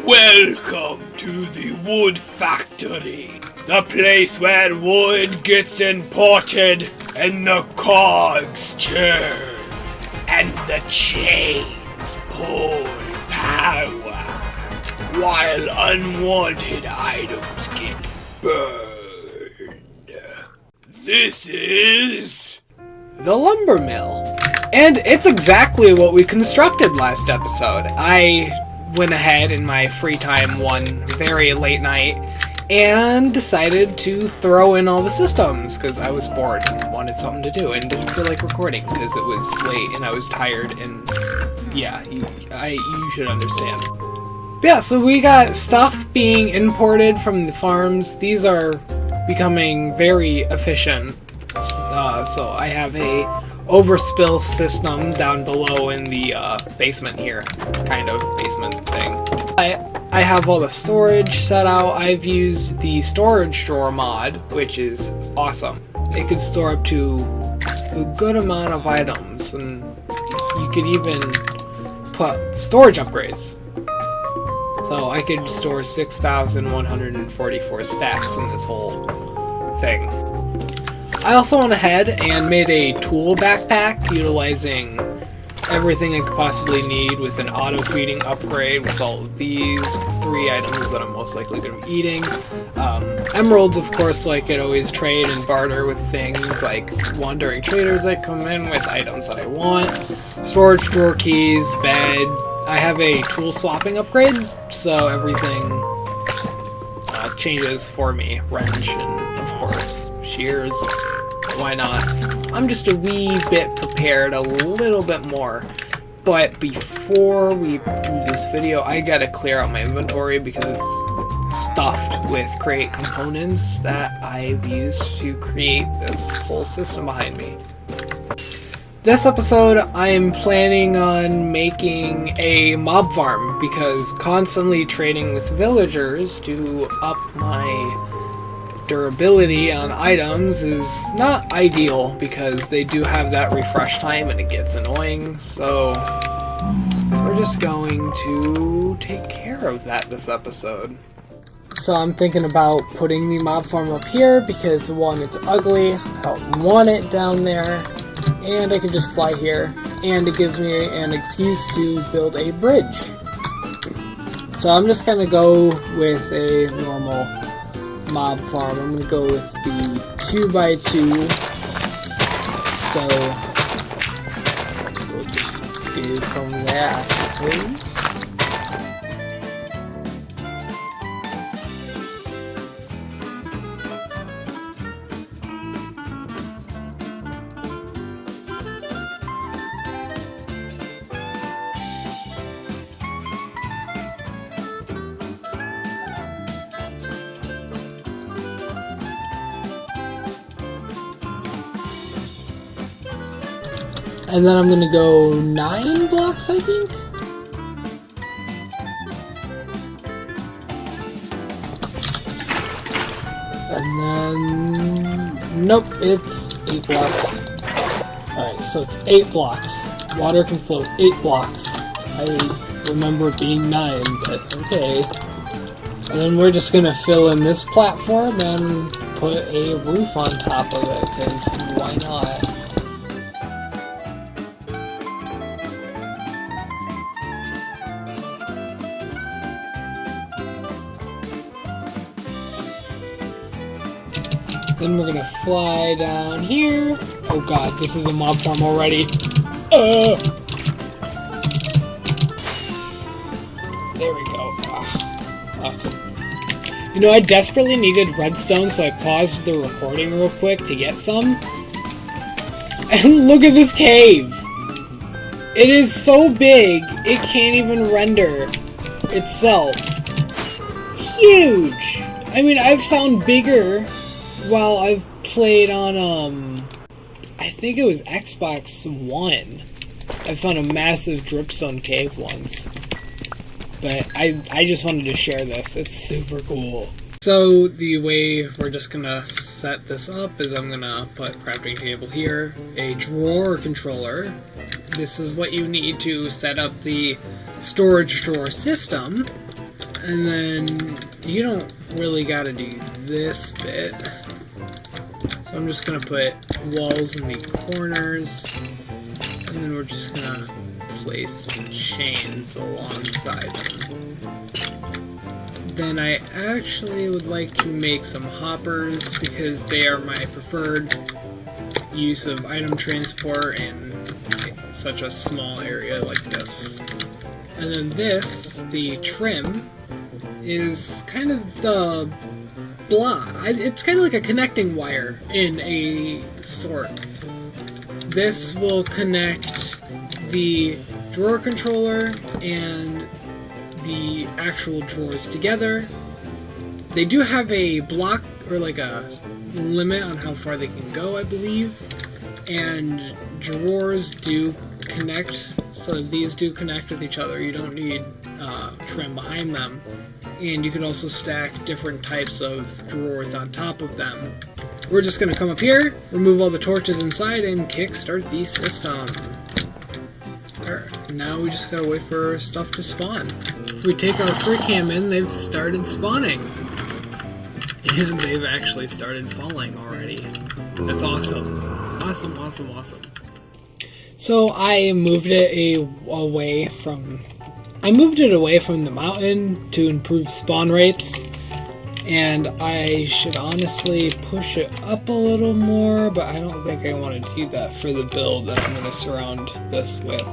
Welcome to the wood factory, the place where wood gets imported and the cogs turn and the chains pull power while unwanted items get burned. This is the lumber mill, and it's exactly what we constructed last episode. I went ahead in my free time one very late night and decided to throw in all the systems because I was bored and wanted something to do and didn't feel like recording because it was late and I was tired, and yeah, you should understand. But yeah, so we got stuff being imported from the farms. These are becoming very efficient. So I have a overspill system down below in the basement here, kind of basement thing. I have all the storage set out. I've used the storage drawer mod, which is awesome. It could store up to a good amount of items, and you could even put storage upgrades. So I could store 6,144 stacks in this whole thing. I also went ahead and made a tool backpack utilizing everything I could possibly need with an auto-feeding upgrade with all of these 3 items that I'm most likely going to be eating. Emeralds, of course, so I could always trade and barter with things like wandering traders that come in with items that I want. Storage drawer keys, bed. I have a tool swapping upgrade, so everything changes for me. Wrench and, of course, shears. Why not? I'm just a wee bit prepared, a little bit more. But before we do this video, I gotta clear out my inventory because it's stuffed with create components that I've used to create this whole system behind me. This episode, I am planning on making a mob farm because constantly trading with villagers to up my durability on items is not ideal because they do have that refresh time and it gets annoying, so we're just going to take care of that this episode. So I'm thinking about putting the mob farm up here because, one, it's ugly, I don't want it down there, and I can just fly here, and it gives me an excuse to build a bridge. So I'm just gonna go with a normal mob farm. I'm gonna go with the 2x2. So we'll just do from there, I suppose. And then I'm gonna go 9 blocks, I think? And then... nope, it's 8 blocks. Alright, so it's 8 blocks. Water can float 8 blocks. I remember it being 9, but okay. And then we're just gonna fill in this platform and put a roof on top of it, because why not? Then we're gonna fly down here. Oh god, this is a mob farm already. There we go. Awesome. You know, I desperately needed redstone, so I paused the recording real quick to get some. And look at this cave! It is so big, it can't even render itself. Huge! I mean, I've found bigger while I've played on, I think it was Xbox One. I found a massive dripstone cave once. But I just wanted to share this. It's super cool. So the way we're just gonna set this up is I'm gonna put crafting table here, a drawer controller. This is what you need to set up the storage drawer system. And then you don't really gotta do this bit. So I'm just gonna put walls in the corners, and then we're just gonna place chains alongside them. Then I actually would like to make some hoppers because they are my preferred use of item transport in such a small area like this. And then this, the trim, is kind of the block. It's kind of like a connecting wire in a sort. This will connect the drawer controller and the actual drawers together. They do have a block or like a limit on how far they can go, I believe, and drawers do connect, so these do connect with each other. You don't need trim behind them, and you can also stack different types of drawers on top of them. We're just going to come up here, remove all the torches inside, and kickstart the system. Alright, now we just gotta wait for stuff to spawn. If we take our free cam in, they've started spawning. And they've actually started falling already. That's awesome. Awesome, awesome, awesome. So I moved it away from the mountain to improve spawn rates. And I should honestly push it up a little more, but I don't think I want to do that for the build that I'm going to surround this with.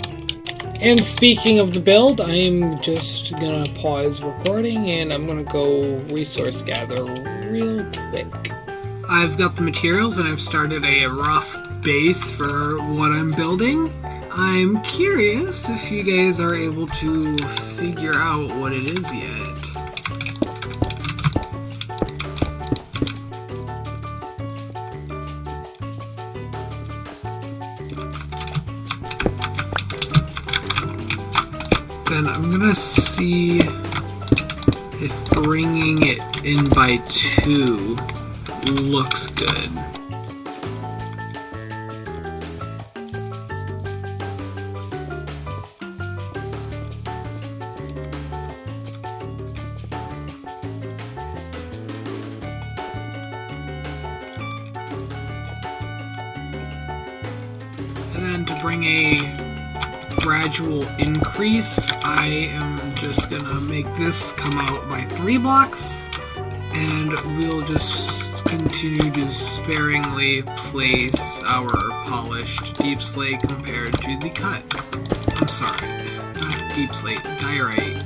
And speaking of the build, I'm just going to pause recording and I'm going to go resource gather real quick. I've got the materials and I've started a rough base for what I'm building. I'm curious if you guys are able to figure out what it is yet. Then I'm gonna see if bringing it in by 2 looks good. And then to bring a gradual increase, I am just gonna make this come out by 3 blocks, and we'll just continue to sparingly place our polished deep slate compared to the cut. I'm sorry, not deep slate, diorite.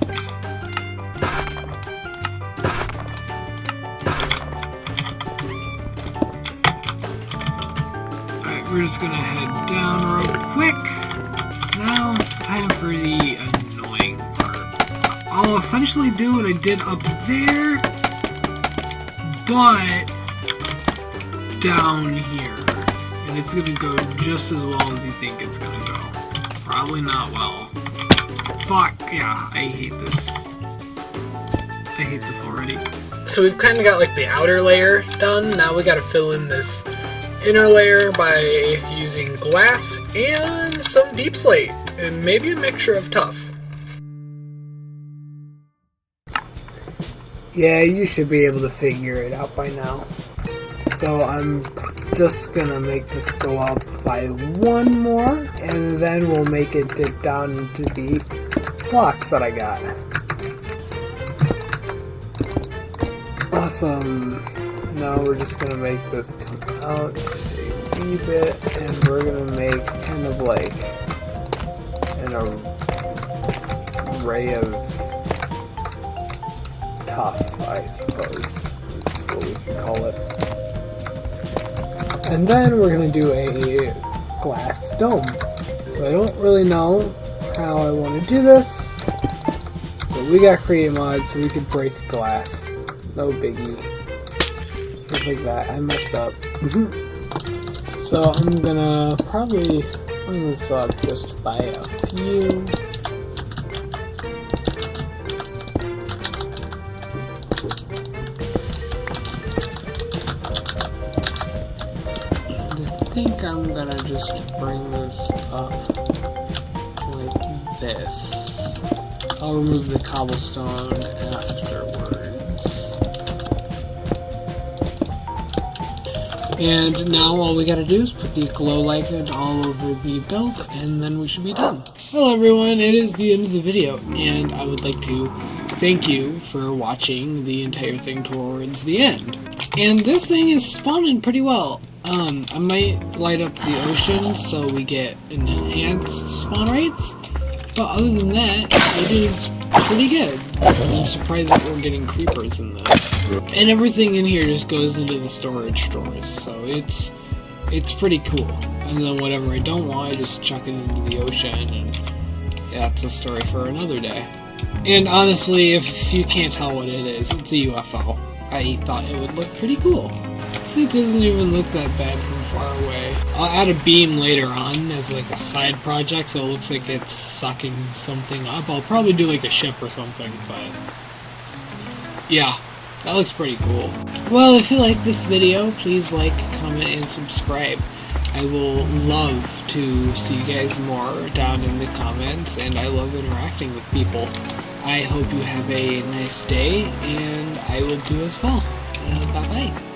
Alright, we're just gonna head down real quick. Now, time for the annoying part. I'll essentially do what I did up there, but down here. And it's gonna go just as well as you think it's gonna go. Probably not well. Fuck, yeah, I hate this. I hate this already. So we've kind of got like the outer layer done. Now we gotta fill in this inner layer by using glass and some deep slate, and maybe a mixture of tough. Yeah, you should be able to figure it out by now. So I'm just gonna make this go up by 1 more, and then we'll make it dip down into the blocks that I got. Awesome. Now we're just gonna make this come out just a wee bit, and we're gonna make kind of like an array of tough, I suppose, is what we could call it. And then we're gonna do a glass dome. So I don't really know how I want to do this, but we got create mods so we could break glass. No biggie. Just like that. I messed up. So I'm gonna probably bring this up just by a few. And I think I'm gonna just bring this up like this. I'll remove the cobblestone after And now all we gotta do is put the glow light all over the build, and then we should be done. Hello everyone, it is the end of the video, and I would like to thank you for watching the entire thing towards the end. And this thing is spawning pretty well. I might light up the ocean so we get enhanced spawn rates, but other than that, it is pretty good. I'm surprised that we're getting creepers in this. And everything in here just goes into the storage drawers, so it's pretty cool. And then whatever I don't want, I just chuck it into the ocean, and yeah, it's a story for another day. And honestly, if you can't tell what it is, it's a UFO. I thought it would look pretty cool. It doesn't even look that bad from far away. I'll add a beam later on as like a side project, so it looks like it's sucking something up. I'll probably do like a ship or something, but yeah, that looks pretty cool. Well, if you like this video, please like, comment, and subscribe. I will love to see you guys more down in the comments, and I love interacting with people. I hope you have a nice day, and I will do as well. Bye-bye.